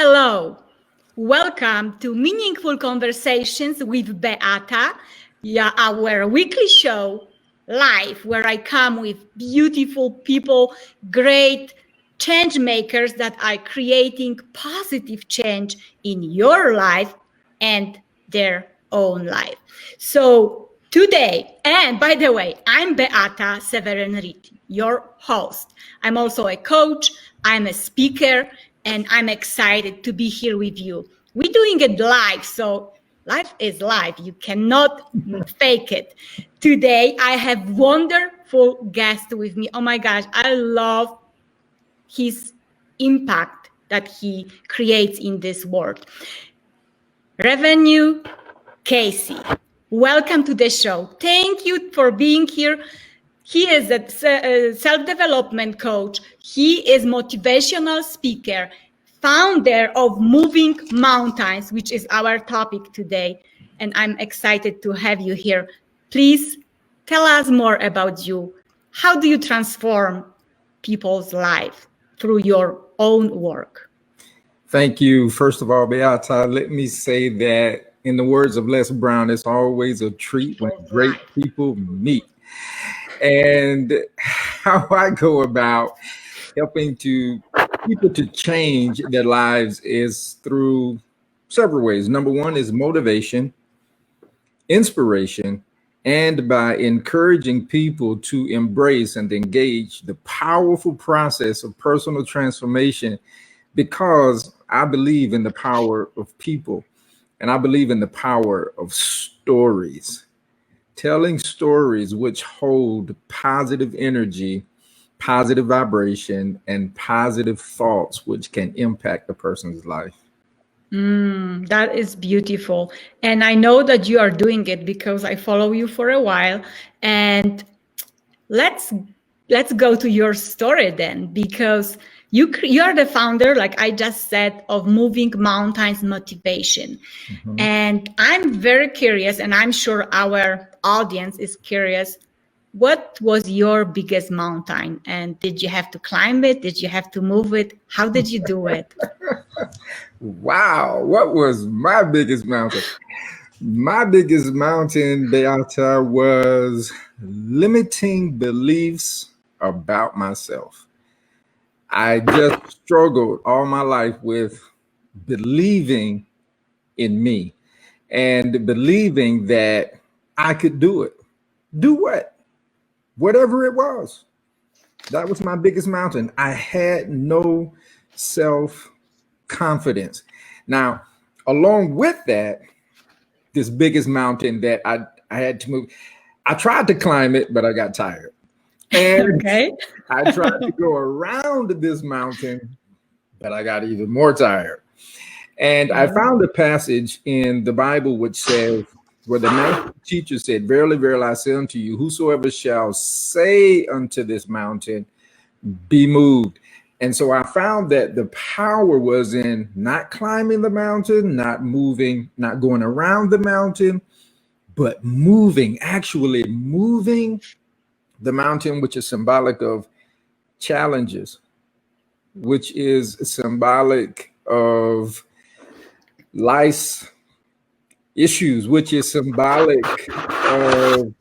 Hello, welcome to Meaningful Conversations with Beata, our weekly show live where I come with beautiful people, great change makers that are creating positive change in your life and their own life. So today, and by the way, I'm Beata Seweryn-Reid, your host. I'm also a coach, I'm a speaker, and I'm excited to be here with you. We're doing it live, so life is live. You cannot fake it. Today, I have wonderful guest with me. Oh my gosh, I love his impact that he creates in this world. Revenue Kasey, welcome to the show. Thank you for being here. He is a self-development coach. He is motivational speaker, founder of Moving Mountains, which is our topic today. And I'm excited to have you here. Please tell us more about you. How do you transform people's life through your own work? Thank you. First of all, Beata, let me say that in the words of Les Brown, it's always a treat when great people meet. And how I go about helping people to change their lives is through several ways. Number one is motivation, inspiration, and by encouraging people to embrace and engage the powerful process of personal transformation, because I believe in the power of people and I believe in the power of stories. Telling stories which hold positive energy, positive vibration, and positive thoughts which can impact a person's life. That is beautiful. And I know that you are doing it because I follow you for a while. And let's go to your story then, because you are the founder, like I just said, of Moving Mountains Motivation. Mm-hmm. And I'm very curious, and I'm sure our audience is curious, what was your biggest mountain? And did you have to climb it? Did you have to move it? How did you do it? Wow, what was my biggest mountain? My biggest mountain, Beata, was limiting beliefs about myself. I just struggled all my life with believing in me and believing that I could do it. Do what? Whatever it was. That was my biggest mountain. I had no self-confidence. Now, along with that, this biggest mountain that I had to move, I tried to climb it, but I got tired. And okay. I tried to go around this mountain, but I got even more tired. And I found a passage in the Bible which says, where the master teacher said, "Verily, verily, I say unto you, whosoever shall say unto this mountain, be moved." And so I found that the power was in not climbing the mountain, not moving, not going around the mountain, but moving, actually moving the mountain, which is symbolic of challenges, which is symbolic of life's issues, which is symbolic of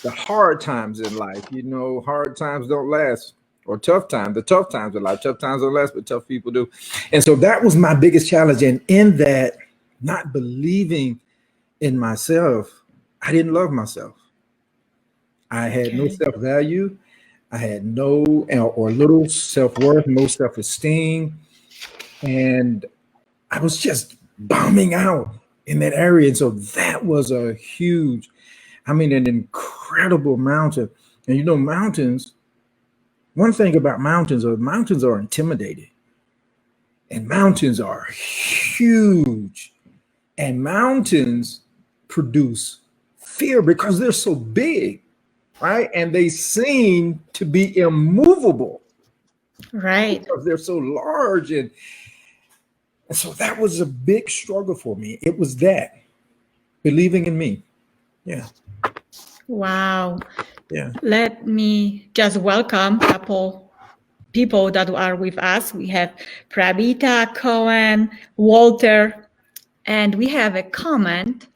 the hard times in life. You know, hard times don't last, or tough times. The tough times in life, tough times don't last, but tough people do. And so that was my biggest challenge. And in that, not believing in myself, I didn't love myself. I had no self-value. I had no or little self-worth, no self-esteem. And I was just bombing out in that area. And so that was a huge, an incredible mountain. And you know, mountains, one thing about mountains are intimidating. And mountains are huge. And mountains produce fear because they're so big. Right. And they seem to be immovable. Right. Because they're so large. And so that was a big struggle for me. It was that believing in me. Yeah. Wow. Yeah. Let me just welcome a couple people that are with us. We have Beata, Cohen, Walter, and we have a comment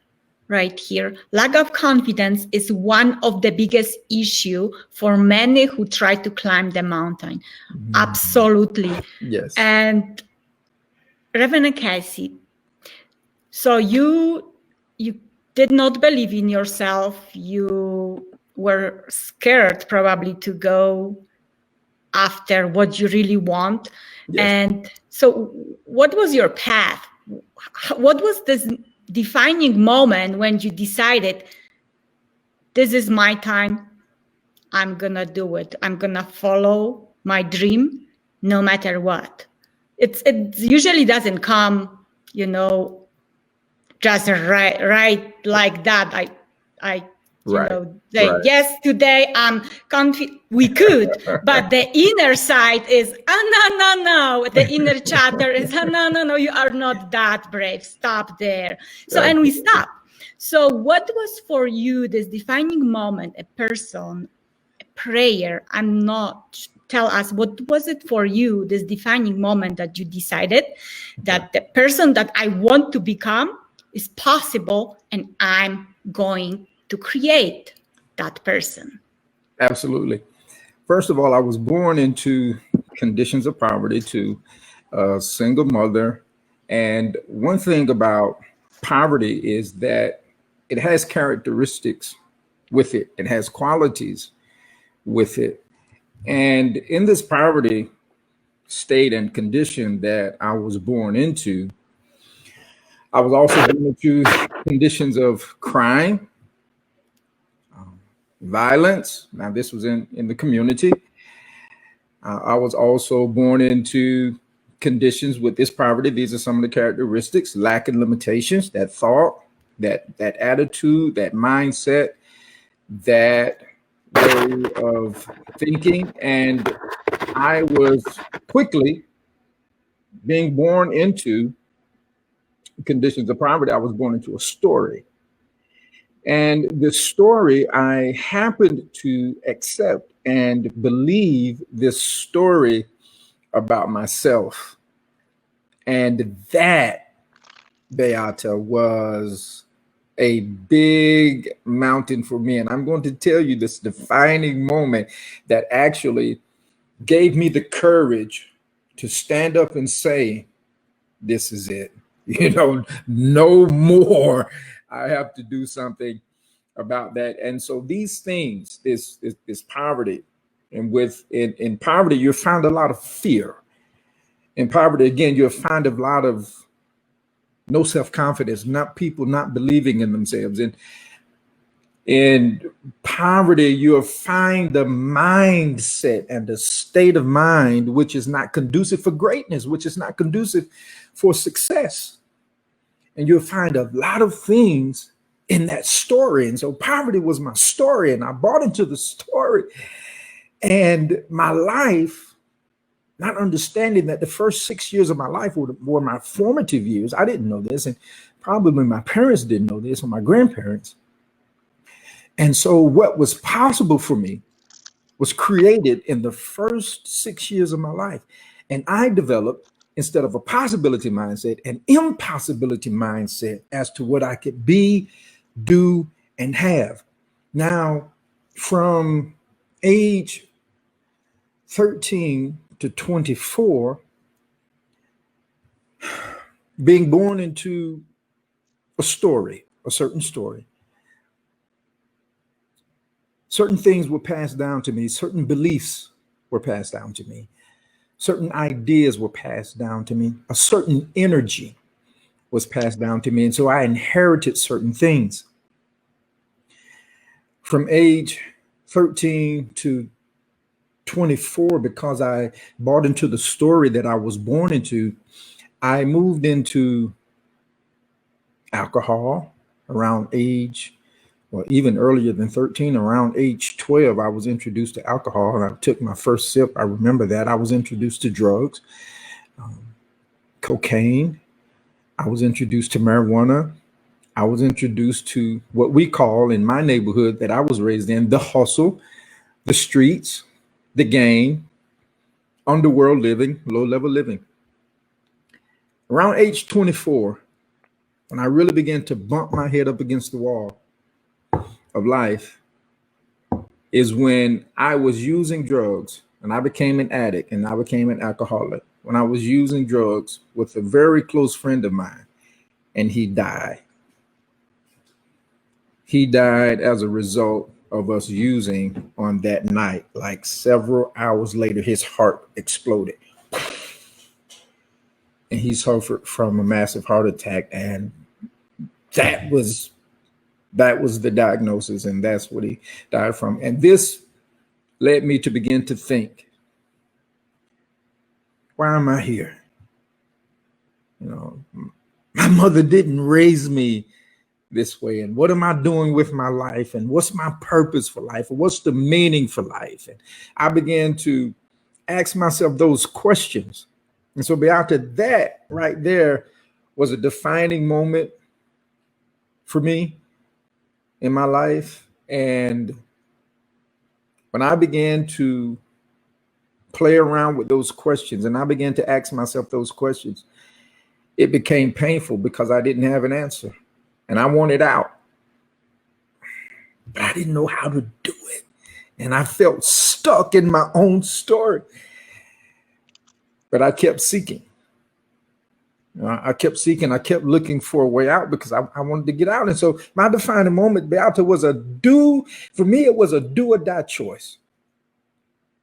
right here. Lack of confidence is one of the biggest issue for many who try to climb the mountain. Mm-hmm. Absolutely. Yes. And Reverend Kasey, so you did not believe in yourself. You were scared probably to go after what you really want. Yes. And so what was your path? What was this defining moment when you decided, this is my time, I'm gonna do it, I'm gonna follow my dream no matter what? It usually doesn't come, just right like that. I say, yes, today I'm confident. We could, but the inner side is, no. The inner chatter is, no, you are not that brave. Stop there. So, and we stop. So what was for you this defining moment, a person, a prayer? Tell us, what was it for you, this defining moment that you decided that the person that I want to become is possible and I'm going to create that person? Absolutely. First of all, I was born into conditions of poverty to a single mother. And one thing about poverty is that it has characteristics with it. It has qualities with it. And in this poverty state and condition that I was born into, I was also born into conditions of crime, violence. Now, this was in the community. I was also born into conditions with this poverty. These are some of the characteristics: lack and limitations, that thought, that attitude, that mindset, that way of thinking. And I was quickly being born into conditions of poverty. I was born into a story. And the story, I happened to accept and believe this story about myself. And that, Beata, was a big mountain for me. And I'm going to tell you this defining moment that actually gave me the courage to stand up and say, this is it. No more. I have to do something about that. And so these things, this poverty, and in poverty, you'll find a lot of fear. In poverty, again, you'll find a lot of no self-confidence, people not believing in themselves. And in poverty, you'll find the mindset and the state of mind which is not conducive for greatness, which is not conducive for success. And you'll find a lot of things in that story. And so poverty was my story, and I bought into the story. And my life, not understanding that the first 6 years of my life were my formative years. I didn't know this, and probably my parents didn't know this, or my grandparents. And so what was possible for me was created in the first 6 years of my life. And I developed, instead of a possibility mindset, an impossibility mindset as to what I could be, do, and have. Now, from age 13 to 24, being born into a story, a certain story, certain things were passed down to me, certain beliefs were passed down to me, certain ideas were passed down to me, a certain energy was passed down to me. And so I inherited certain things. From age 13 to 24, because I bought into the story that I was born into, I moved into alcohol around age, or even earlier than 13, around age 12, I was introduced to alcohol, and I took my first sip. I remember that. I was introduced to drugs, cocaine. I was introduced to marijuana. I was introduced to what we call in my neighborhood that I was raised in, the hustle, the streets, the game. underworld living, low level living. Around age 24, when I really began to bump my head up against the wall of life, is when I was using drugs and I became an addict and I became an alcoholic. When I was using drugs with a very close friend of mine, and he died. He died as a result of us using on that night. Like several hours later, his heart exploded. And he suffered from a massive heart attack. And that was the diagnosis, and that's what he died from. And this led me to begin to think, why am I here? You know, my mother didn't raise me this way, and what am I doing with my life, and what's my purpose for life, and what's the meaning for life? And I began to ask myself those questions. And so Beata, that right there was a defining moment for me in my life. And when I began to play around with those questions and I began to ask myself those questions, it became painful because I didn't have an answer and I wanted out, but I didn't know how to do it. And I felt stuck in my own story, but I kept seeking. I kept seeking. I kept looking for a way out because I wanted to get out. And so my defining moment, Beata, was for me, it was a do or die choice.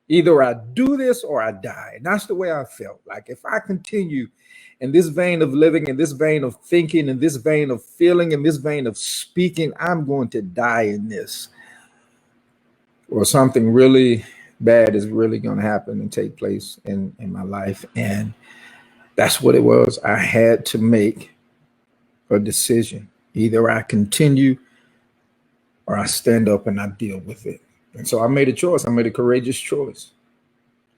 Either I do this or I die. And that's the way I felt. Like if I continue in this vein of living, in this vein of thinking, in this vein of feeling, in this vein of speaking, I'm going to die in this. Or something really bad is really going to happen and take place in my life. And that's what it was. I had to make a decision. Either I continue or I stand up and I deal with it. And so I made a choice. I made a courageous choice.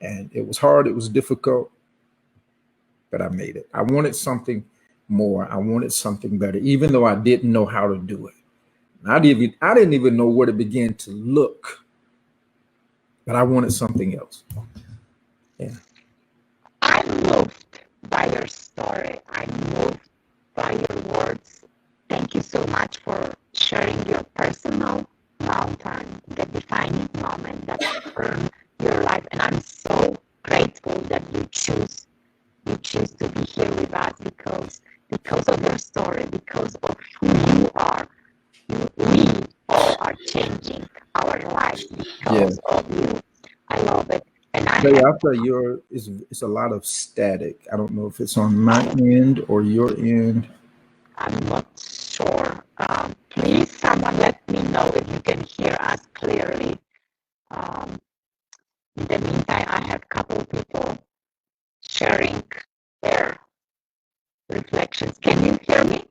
And it was hard. It was difficult, but I made it. I wanted something more. I wanted something better, even though I didn't know how to do it. I didn't even know where to begin to look, but I wanted something else. Yeah. I'm moved by your story. I'm moved by your words. Thank you so much for sharing your personal mountain, the defining moment that turned your life. And I'm so grateful that you choose to be here with us because of your story, because of who you are. We all are changing our lives because of you. I love it. And after it's a lot of static. I don't know if it's on my end or your end. I'm not sure. Please, someone let me know if you can hear us clearly. In the meantime, I have a couple of people sharing their reflections. Can you hear me?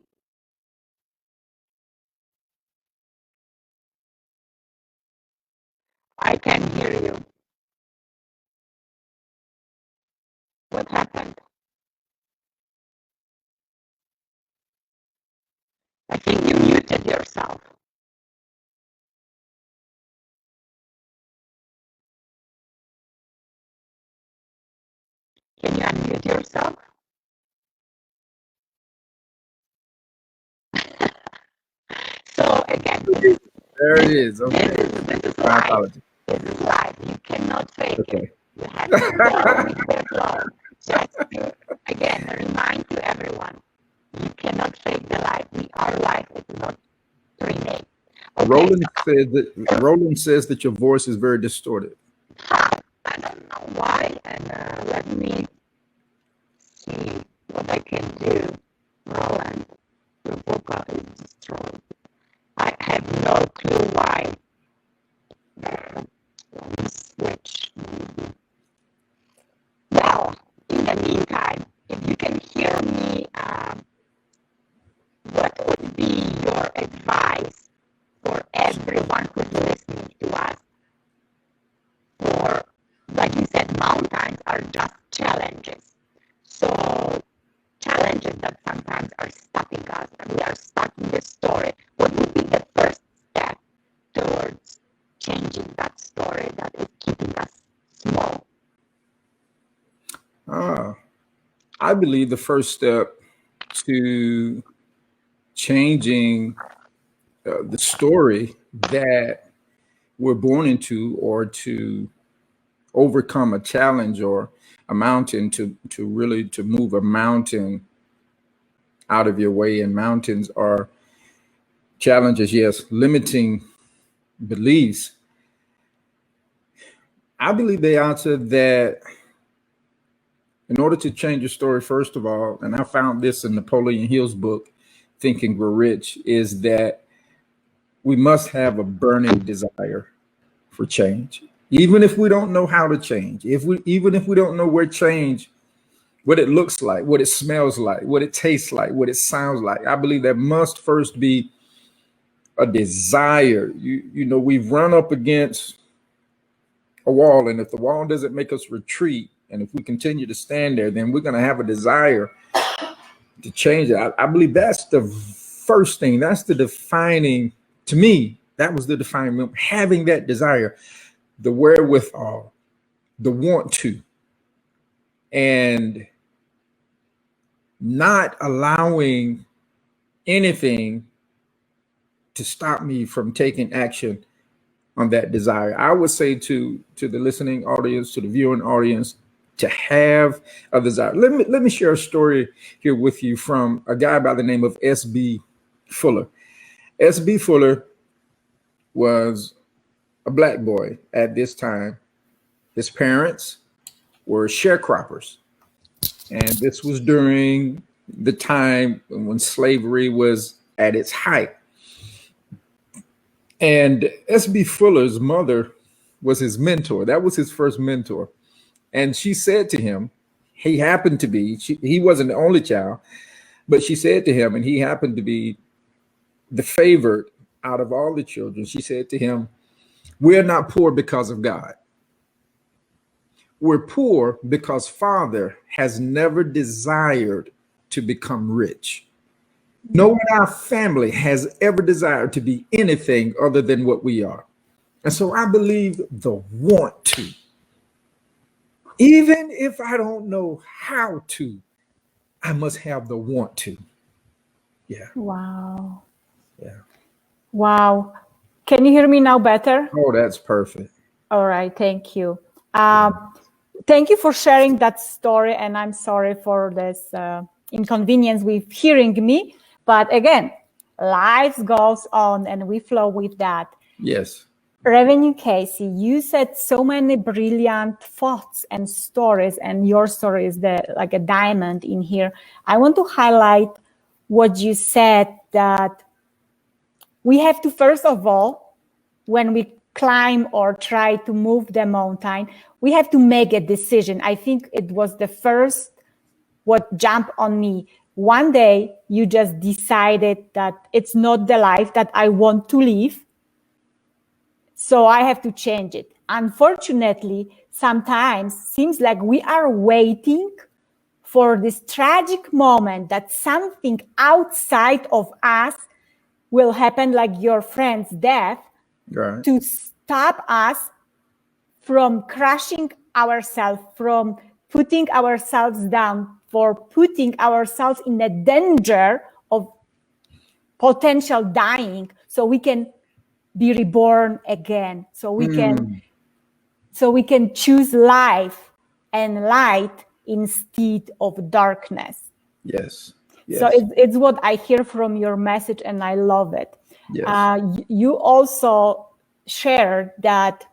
I can hear you. What happened? I think you muted yourself. Can you unmute yourself? So again, there it is. Okay. This is live. This is live. You cannot fake it. You have to go with the flow. Just to, again, remind to everyone, you cannot fake the life. Our life is not remade. Okay. Roland says that your voice is very distorted. I don't know why, and let me see what I can do. Roland, your vocal is destroyed. I have no clue why. Let me switch. Well, in the meantime, if you can hear me, what would be your advice for everyone who's listening to us? For, like you said, mountains are just challenges. So challenges that sometimes are stopping us, and we are stuck in this story. What would be the first step towards changing that story that is keeping us small? I believe the first step to changing the story that we're born into, or to overcome a challenge or a mountain, to move a mountain out of your way. And mountains are challenges, yes, limiting beliefs. I believe the answer that in order to change your story, first of all, and I found this in Napoleon Hill's book, Think and Grow Rich, is that we must have a burning desire for change. Even if we don't know how to change, even if we don't know where change, what it looks like, what it smells like, what it tastes like, what it sounds like, I believe there must first be a desire. You know, we've run up against a wall, and if the wall doesn't make us retreat, and if we continue to stand there, then we're going to have a desire to change it. I believe that's the first thing. That's the defining, to me, that was the defining moment. Having that desire, the wherewithal, the want to, and not allowing anything to stop me from taking action on that desire. I would say to the listening audience, to the viewing audience, to have a desire. Let me share a story here with you from a guy by the name of S.B. Fuller. S.B. Fuller was a black boy at this time. His parents were sharecroppers. And this was during the time when slavery was at its height. And S.B. Fuller's mother was his mentor. That was his first mentor. And she said to him, he happened to be, he wasn't the only child, but she said to him, and he happened to be the favored out of all the children. She said to him, we're not poor because of God. We're poor because Father has never desired to become rich. No one in our family has ever desired to be anything other than what we are. And so I believe the want to, even if I don't know how to, I must have the want to. Yeah. Wow. Yeah. Wow. Can you hear me now better? Oh, that's perfect. All right. Thank you. Thank you for sharing that story. And I'm sorry for this inconvenience with hearing me. But again, life goes on and we flow with that. Yes. Reverend Kasey, you said so many brilliant thoughts and stories, and your story is like a diamond in here. I want to highlight what you said, that we have to, first of all, when we climb or try to move the mountain, we have to make a decision. I think it was the first what jumped on me. One day you just decided that it's not the life that I want to live, so I have to change it. Unfortunately, sometimes seems like we are waiting for this tragic moment that something outside of us will happen, like your friend's death, right, to stop us from crushing ourselves, from putting ourselves down, for putting ourselves in a danger of potential dying, so we can be reborn again, so we can choose life and light instead of darkness. Yes. Yes. So it's what I hear from your message, and I love it. Yes. You also shared that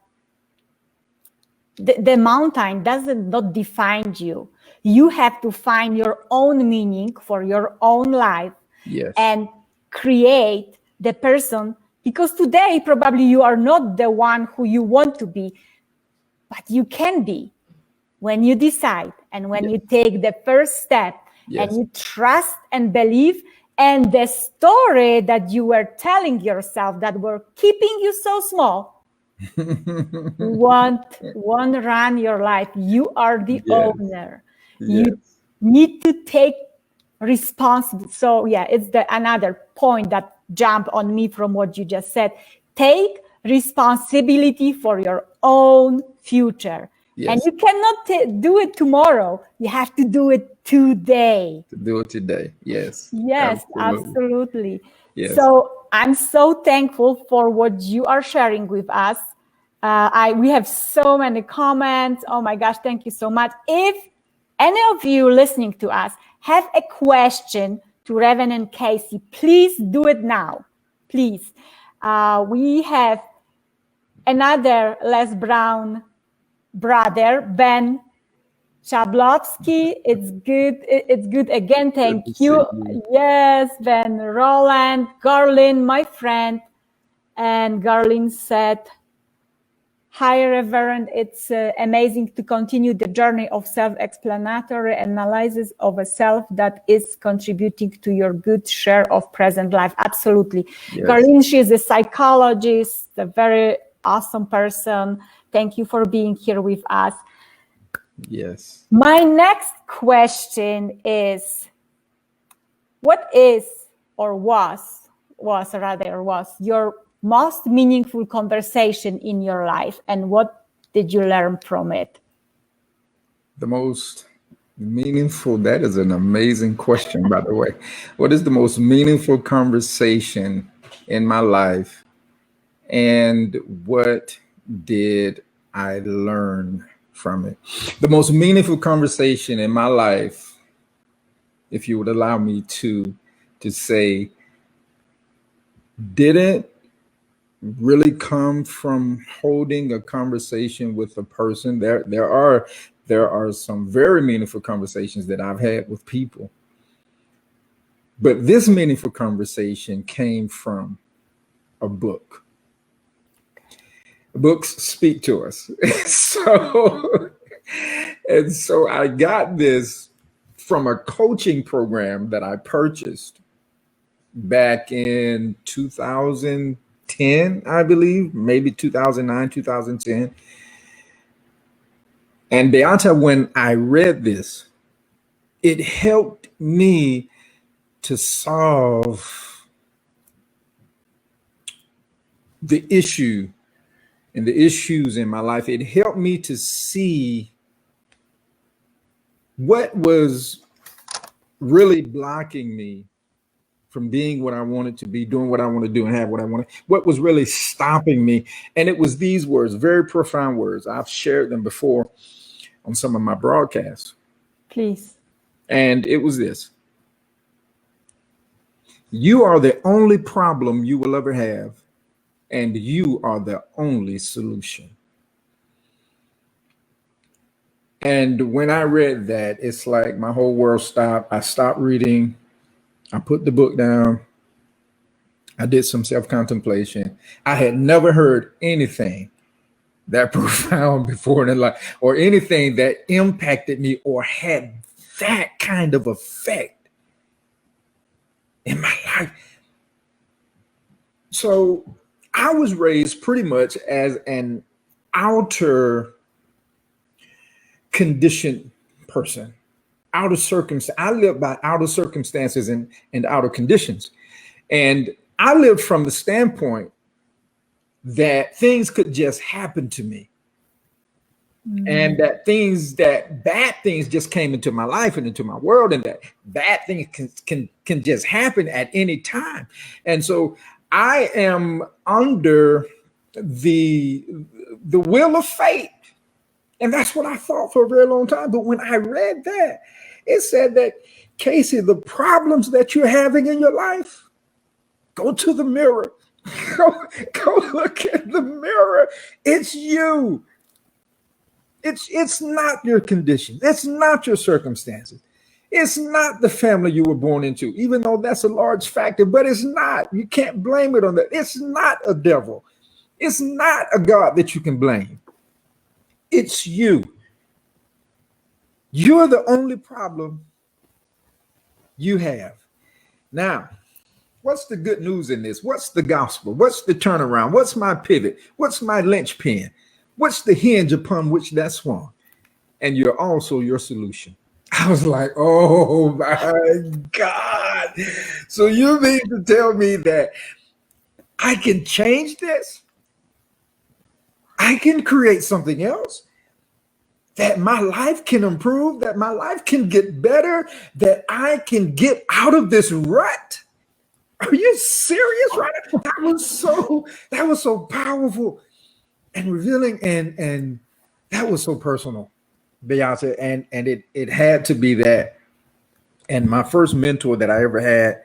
the mountain doesn't not define you. You have to find your own meaning for your own life. Yes. And create the person, because today probably you are not the one who you want to be, but you can be when you decide and when you take the first step and you trust and believe. And the story that you were telling yourself that were keeping you so small won't run your life. You are the owner. You need to take responsibility. So it's another point that jumped on me from what you just said. Take responsibility for your own future. Yes. And you cannot do it tomorrow. You have to do it today. To do it today. Yes. Yes, absolutely. Yes. So I'm so thankful for what you are sharing with us. We have so many comments. Oh my gosh, thank you so much. If any of you listening to us have a question to Reverend and Kasey, please do it now. Please. We have another Les Brown brother, Ben Chablowski. It's good. It's good again. Thank you. Yes, Ben. Roland, Garlin, my friend. And Garlin said, "Hi, Reverend. It's amazing to continue the journey of self-explanatory analysis of a self that is contributing to your good share of present life." Absolutely. Yes. Garlin, she is a psychologist, a very awesome person. Thank you for being here with us. Yes. My next question is, what is or was your most meaningful conversation in your life, and what did you learn from it? The most meaningful, that is an amazing question, by the way. What is the most meaningful conversation in my life, and what did I learn from it? The most meaningful conversation in my life, if you would allow me to say, didn't really come from holding a conversation with a person. There are some very meaningful conversations that I've had with people, but this meaningful conversation came from a book. Books speak to us. So I got this from a coaching program that I purchased back in 2010, I believe, maybe 2009, 2010. And Beata, when I read this, it helped me to solve the issue and the issues in my life. It helped me to see what was really blocking me from being what I wanted to be, doing what I want to do, and have what I want. What was really stopping me? And it was these words, very profound words. I've shared them before on some of my broadcasts. Please. And it was this: you are the only problem you will ever have, and you are the only solution. And when I read that, it's like my whole world stopped. I stopped reading. I put the book down. I did some self-contemplation. I had never heard anything that profound before in life, or anything that impacted me or had that kind of effect in my life. So I was raised pretty much as an outer conditioned person. Outer circumstances. I live by outer circumstances and outer conditions. And I lived from the standpoint that things could just happen to me. And that bad things just came into my life and into my world, and that bad things can just happen at any time. And so I am under the will of fate. And that's what I thought for a very long time. But when I read that, it said that, Kasey, the problems that you're having in your life, go to the mirror. Go look at the mirror. It's you. It's not your condition. It's not your circumstances. It's not the family you were born into, even though that's a large factor, but it's not. You can't blame it on that. It's not a devil. It's not a God that you can blame. It's you. You're the only problem you have. Now, what's the good news in this? What's the gospel? What's the turnaround? What's my pivot? What's my linchpin? What's the hinge upon which that swung? And you're also your solution. I was like, oh my God. So you mean to tell me that I can change this? I can create something else. that my life can improve, that my life can get better, that I can get out of this rut. Are you serious, right? That was so powerful and revealing, and that was so personal, Beata. And it had to be that. And my first mentor that I ever had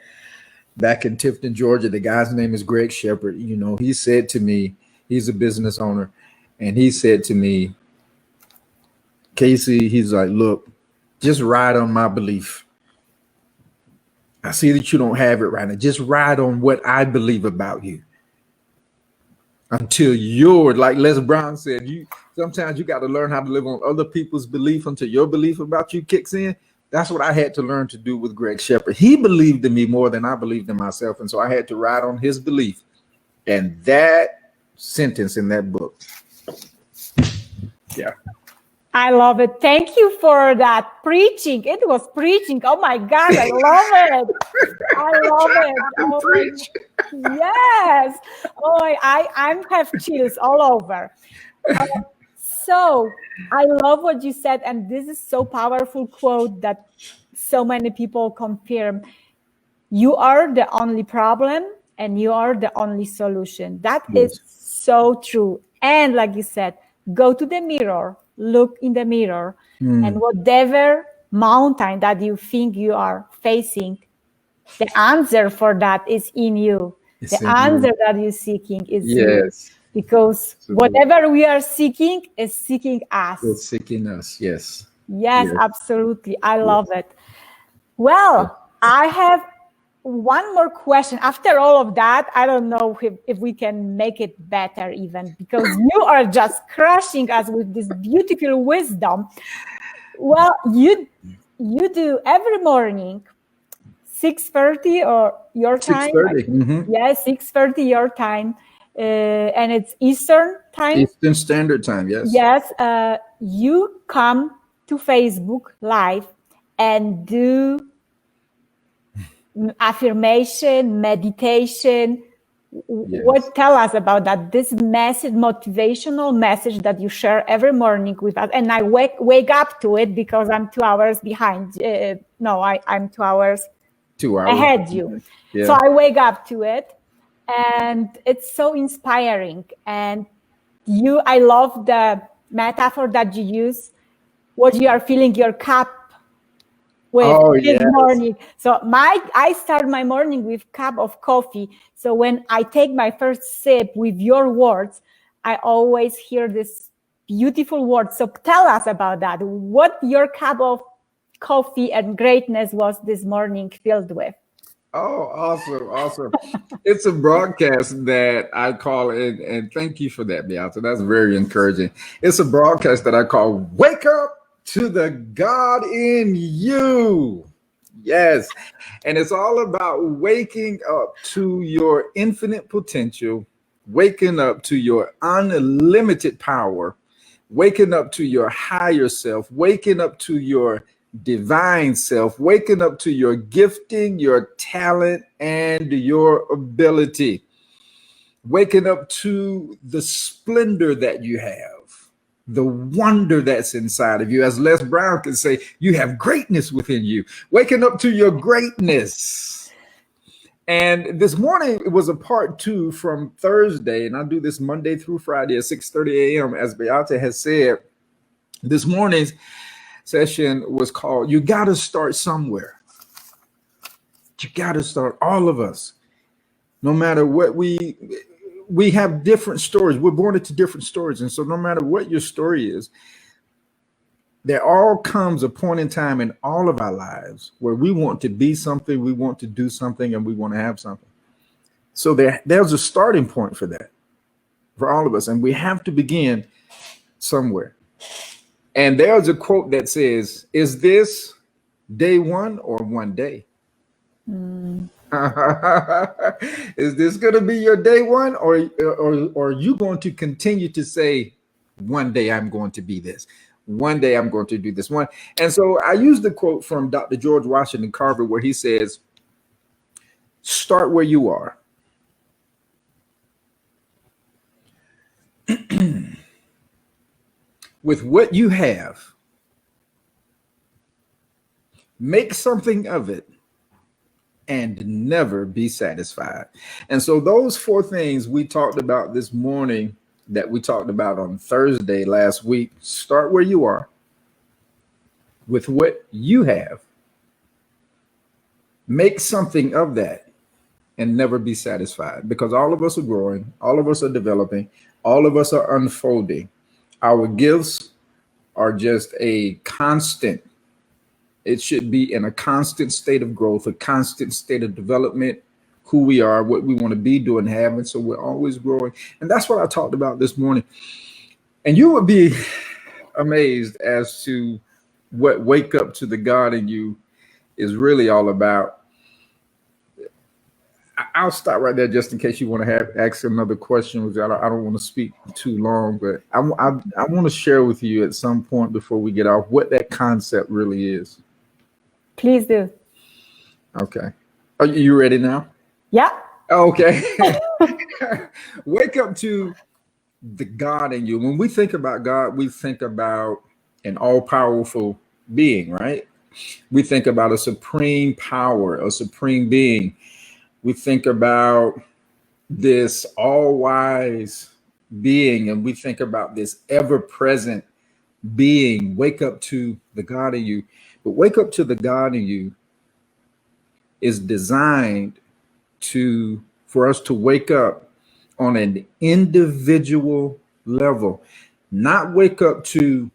back in Tifton, Georgia, the guy's name is Greg Shepard. You know, he said to me, he's a business owner, and he said to me, Kasey, he's like, look, just ride on my belief. I see that you don't have it right now. Just ride on what I believe about you until you're, like Les Brown said, sometimes you got to learn how to live on other people's belief until your belief about you kicks in. That's what I had to learn to do with Greg Shepard. He believed in me more than I believed in myself. And so I had to ride on his belief. And that sentence in that book. Yeah. I love it. Thank you for that preaching. It was preaching. Oh my God, I love it. I love it. Oh, yes. Oh, I have chills all over. So I love what you said, and this is so powerful quote that so many people confirm. You are the only problem, and you are the only solution. That is so true. And like you said, go to the mirror, look in the mirror, and whatever mountain that you think you are facing, the answer for that is in you. The answer that you're seeking is you. Because whatever we are seeking is seeking us. It's seeking us, yes. Yes, absolutely. I love it. Well, I have one more question. After all of that, I don't know if we can make it better even, because you are just crushing us with this beautiful wisdom. Well, you do every morning, 6:30 or your time? 6:30. Yes, 6:30 your time. And it's Eastern time? Eastern Standard Time, yes. Yes. You come to Facebook Live and do affirmation, meditation. What tell us about that? This message, motivational message that you share every morning with us. And I wake up to it because I'm 2 hours behind. I'm 2 hours ahead you. Yeah. So I wake up to it. And it's so inspiring. And I love the metaphor that you use, what you are filling your cup with this morning. So I start my morning with a cup of coffee. So when I take my first sip with your words, I always hear this beautiful words. So tell us about that. What your cup of coffee and greatness was this morning filled with? Oh, awesome. It's a broadcast that I call it, and thank you for that, Beata. That's very encouraging. It's a broadcast that I call Wake Up to the God in You. Yes. And it's all about waking up to your infinite potential, waking up to your unlimited power, waking up to your higher self, waking up to your divine self, waking up to your gifting, your talent, and your ability, waking up to the splendor that you have, the wonder that's inside of you. As Les Brown can say, you have greatness within you, waking up to your greatness. And this morning, it was a part 2 from Thursday, and I do this Monday through Friday at 6:30 a.m. As Beata has said, this morning's session was called You Gotta Start Somewhere. You gotta start, all of us, no matter what we have different stories. We're born into different stories. And so no matter what your story is, there all comes a point in time in all of our lives where we want to be something, we want to do something, and we want to have something. So there's a starting point for that, for all of us. And we have to begin somewhere. And there's a quote that says, is this day one or one day? Is this going to be your day one, or are you going to continue to say, one day I'm going to be this, one day I'm going to do this one? And so I use the quote from Dr. George Washington Carver, where he says, start where you are. with what you have, make something of it, and never be satisfied. And so those four things we talked about this morning, that we talked about on Thursday last week, start where you are with what you have. Make something of that and never be satisfied, because all of us are growing, all of us are developing, all of us are unfolding. Our gifts are just a constant. It should be in a constant state of growth, a constant state of development, who we are, what we want to be doing, having. So we're always growing. And that's what I talked about this morning. And you would be amazed as to what Wake Up to the God in You is really all about. I'll stop right there just in case you want to ask another question, which I don't want to speak too long, but I want to share with you at some point before we get off what that concept really is. Please do. Okay. Are you ready now? Yeah. Okay. Wake up to the God in you. When we think about God, we think about an all-powerful being, right? We think about a supreme power, a supreme being. We think about this all-wise being, and we think about this ever-present being. Wake up to the God in you. But wake up to the God in you is designed for us to wake up on an individual level, not wake up to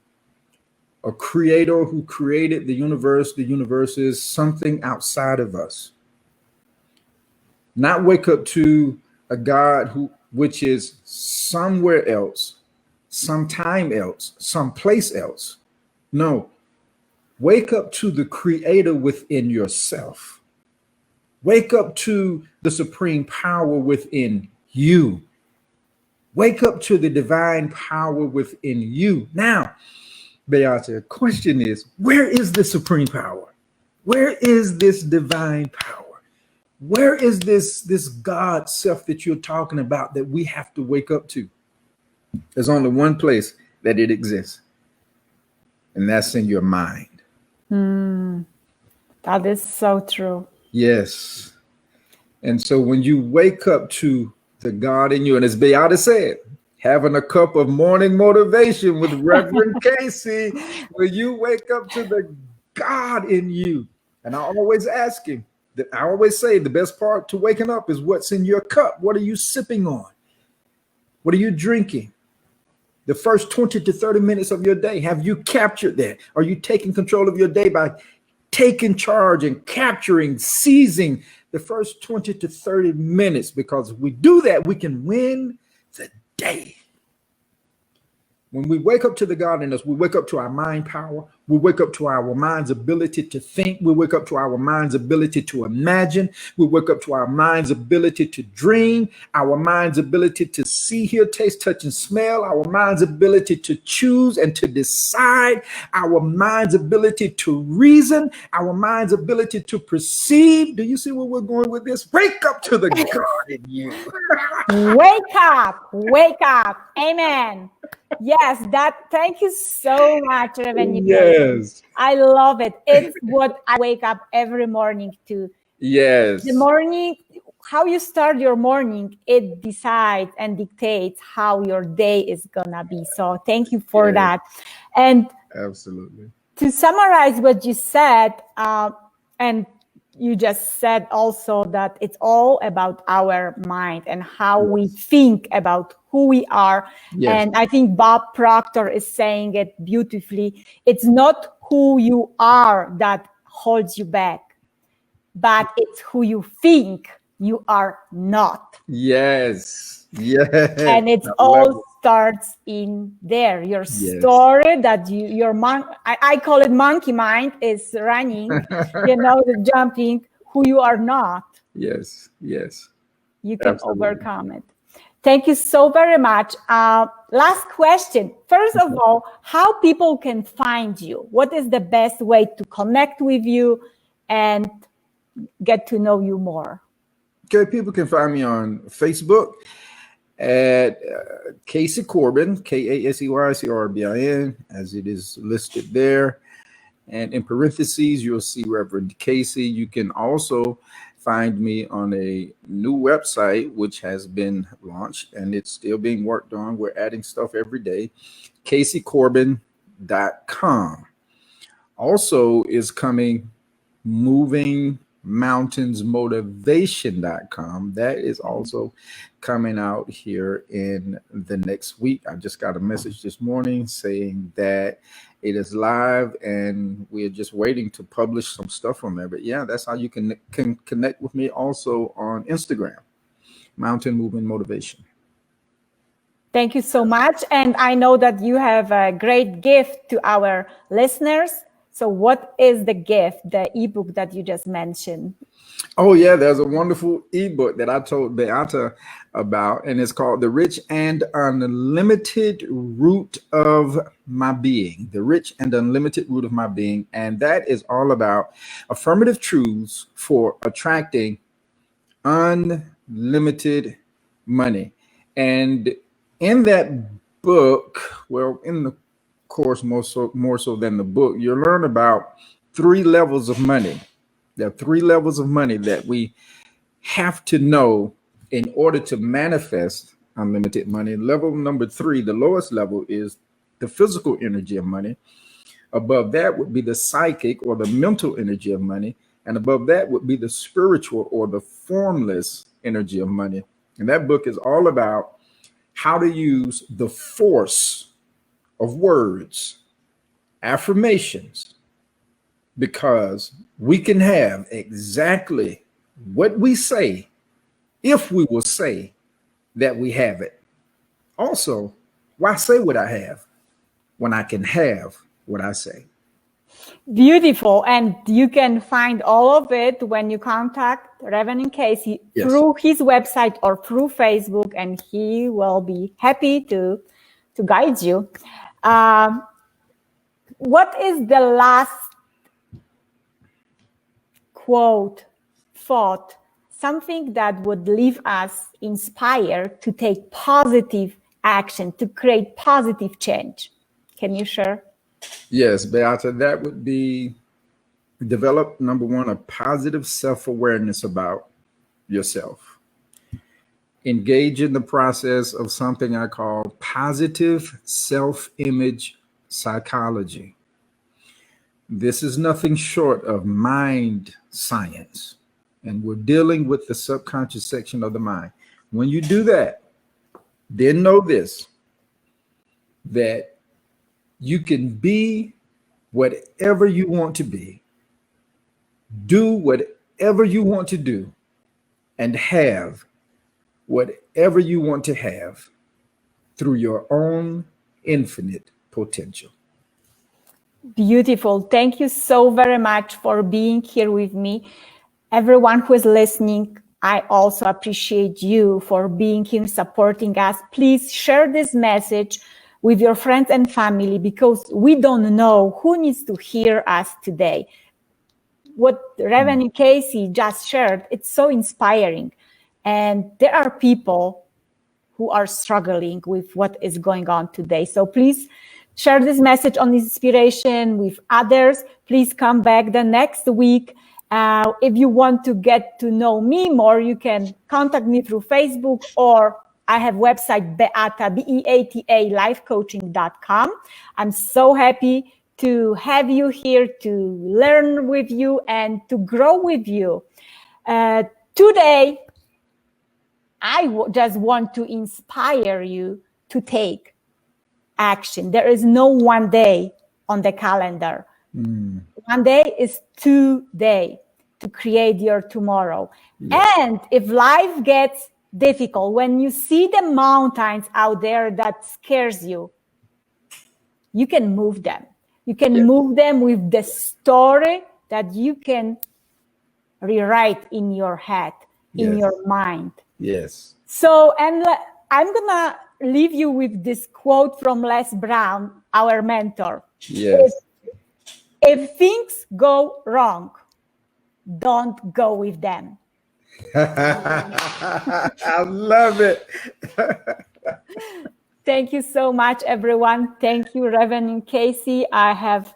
a creator who created the universe. The universe is something outside of us. Not wake up to a God which is somewhere else, sometime else, someplace else. No, wake up to the creator within yourself. Wake up to the supreme power within you. Wake up to the divine power within you. Now, Beata, the question is, where is the supreme power? Where is this divine power? Where is this God self that you're talking about that we have to wake up to? There's only one place that it exists, and that's in your mind. That is so true. Yes. And so when you wake up to the God in you, and as Beata said, having a cup of morning motivation with Reverend Kasey, when you wake up to the God in you, and I always ask him, I always say the best part to waking up is what's in your cup. What are you sipping on? What are you drinking? The first 20 to 30 minutes of your day, have you captured that? Are you taking control of your day by taking charge and capturing, seizing the first 20 to 30 minutes? Because if we do that, we can win the day. When we wake up to the God in us, we wake up to our mind power. We wake up to our mind's ability to think. We wake up to our mind's ability to imagine. We wake up to our mind's ability to dream, our mind's ability to see, hear, taste, touch, and smell, our mind's ability to choose and to decide, our mind's ability to reason, our mind's ability to perceive. Do you see where we're going with this? Wake up to the God in you. Wake up, wake up. Amen. Yes, thank you so much, Reverend. Yes. I love it. It's what I wake up every morning to. Yes. The morning, how you start your morning, it decides and dictates how your day is gonna be. So thank you for that. And absolutely. To summarize what you said, and you just said also that it's all about our mind and how we think about who we are. Yes. And I think Bob Proctor is saying it beautifully. It's not who you are that holds you back, but it's who you think you are not. Yes. Yes. And it all starts in there. Your story that I call it monkey mind is running, the jumping, who you are not. Yes. Yes. You can overcome it. Thank you so very much. Last question. First of all, how people can find you? What is the best way to connect with you and get to know you more? Okay, people can find me on Facebook at Kasey Corbin, Kaseycorbin, as it is listed there. And in parentheses, you'll see Reverend Kasey. You can also find me on a new website, which has been launched and it's still being worked on. We're adding stuff every day. KaseyCorbin.com. Also is coming Moving Mountains Motivation.com. That is also coming out here in the next week. I just got a message this morning saying that it is live and we're just waiting to publish some stuff on there. But yeah, that's how you can connect with me also on Instagram, Mountain Moving Motivation. Thank you so much. And I know that you have a great gift to our listeners. So what is the gift, the ebook that you just mentioned? Oh, yeah, there's a wonderful ebook that I told Beata about, and it's called The Rich and Unlimited Root of My Being. The Rich and Unlimited Root of My Being. And that is all about affirmative truths for attracting unlimited money. And in that book, well, in the course, more so than the book, you'll learn about 3 levels of money. There are 3 levels of money that we have to know in order to manifest unlimited money. Level number 3, the lowest level, is the physical energy of money. Above that would be the psychic or the mental energy of money. And above that would be the spiritual or the formless energy of money. And that book is all about how to use the force of words, affirmations, because we can have exactly what we say if we will say that we have it. Also, why say what I have when I can have what I say? Beautiful. And you can find all of it when you contact Reverend Kasey through his website or through Facebook, and he will be happy to guide you. What is the last quote, thought, something that would leave us inspired to take positive action, to create positive change? Can you share? Yes, Beata, that would be develop, number 1, a positive self-awareness about yourself. Engage in the process of something I call positive self-image psychology. This is nothing short of mind science, and we're dealing with the subconscious section of the mind. When you do that, then know this, that you can be whatever you want to be, do whatever you want to do, and have whatever you want to have through your own infinite potential. Beautiful. Thank you so very much for being here with me. Everyone who is listening, I also appreciate you for being here, supporting us. Please share this message with your friends and family, because we don't know who needs to hear us today. What Reverend Kasey just shared, it's so inspiring. And there are people who are struggling with what is going on today. So please share this message on inspiration with others. Please come back the next week. If you want to get to know me more, you can contact me through Facebook, or I have website Beata, Beata, lifecoaching.com. I'm so happy to have you here, to learn with you and to grow with you. Today, I just want to inspire you to take action. There is no one day on the calendar. One day is today to create your tomorrow. Yes. And if life gets difficult, when you see the mountains out there that scares you, you can move them. You can move them with the story that you can rewrite in your head, in your mind. Yes. So, and I'm going to leave you with this quote from Les Brown, our mentor. Yes. If things go wrong, don't go with them. I love it. Thank you so much, everyone. Thank you, Reverend and Kasey. I have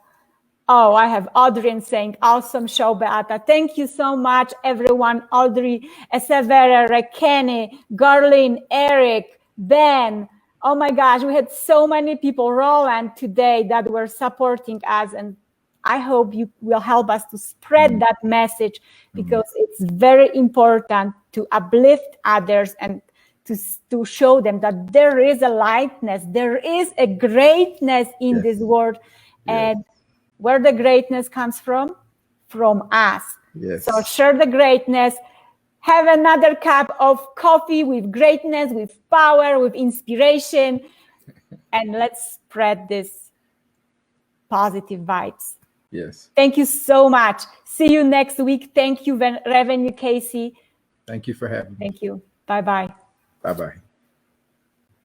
Audrey saying, awesome show, Beata. Thank you so much, everyone. Audrey, Severa, Rekene, Garlin, Eric, Ben. Oh my gosh, we had so many people, Roland, today that were supporting us. And I hope you will help us to spread that message, because it's very important to uplift others and to show them that there is a lightness, there is a greatness in this world. And where the greatness comes from us. Yes. So share the greatness. Have another cup of coffee with greatness, with power, with inspiration. And let's spread this positive vibes. Yes. Thank you so much. See you next week. Thank you, Reverend Kasey. Thank you for having me. Thank you. Bye-bye. Bye-bye.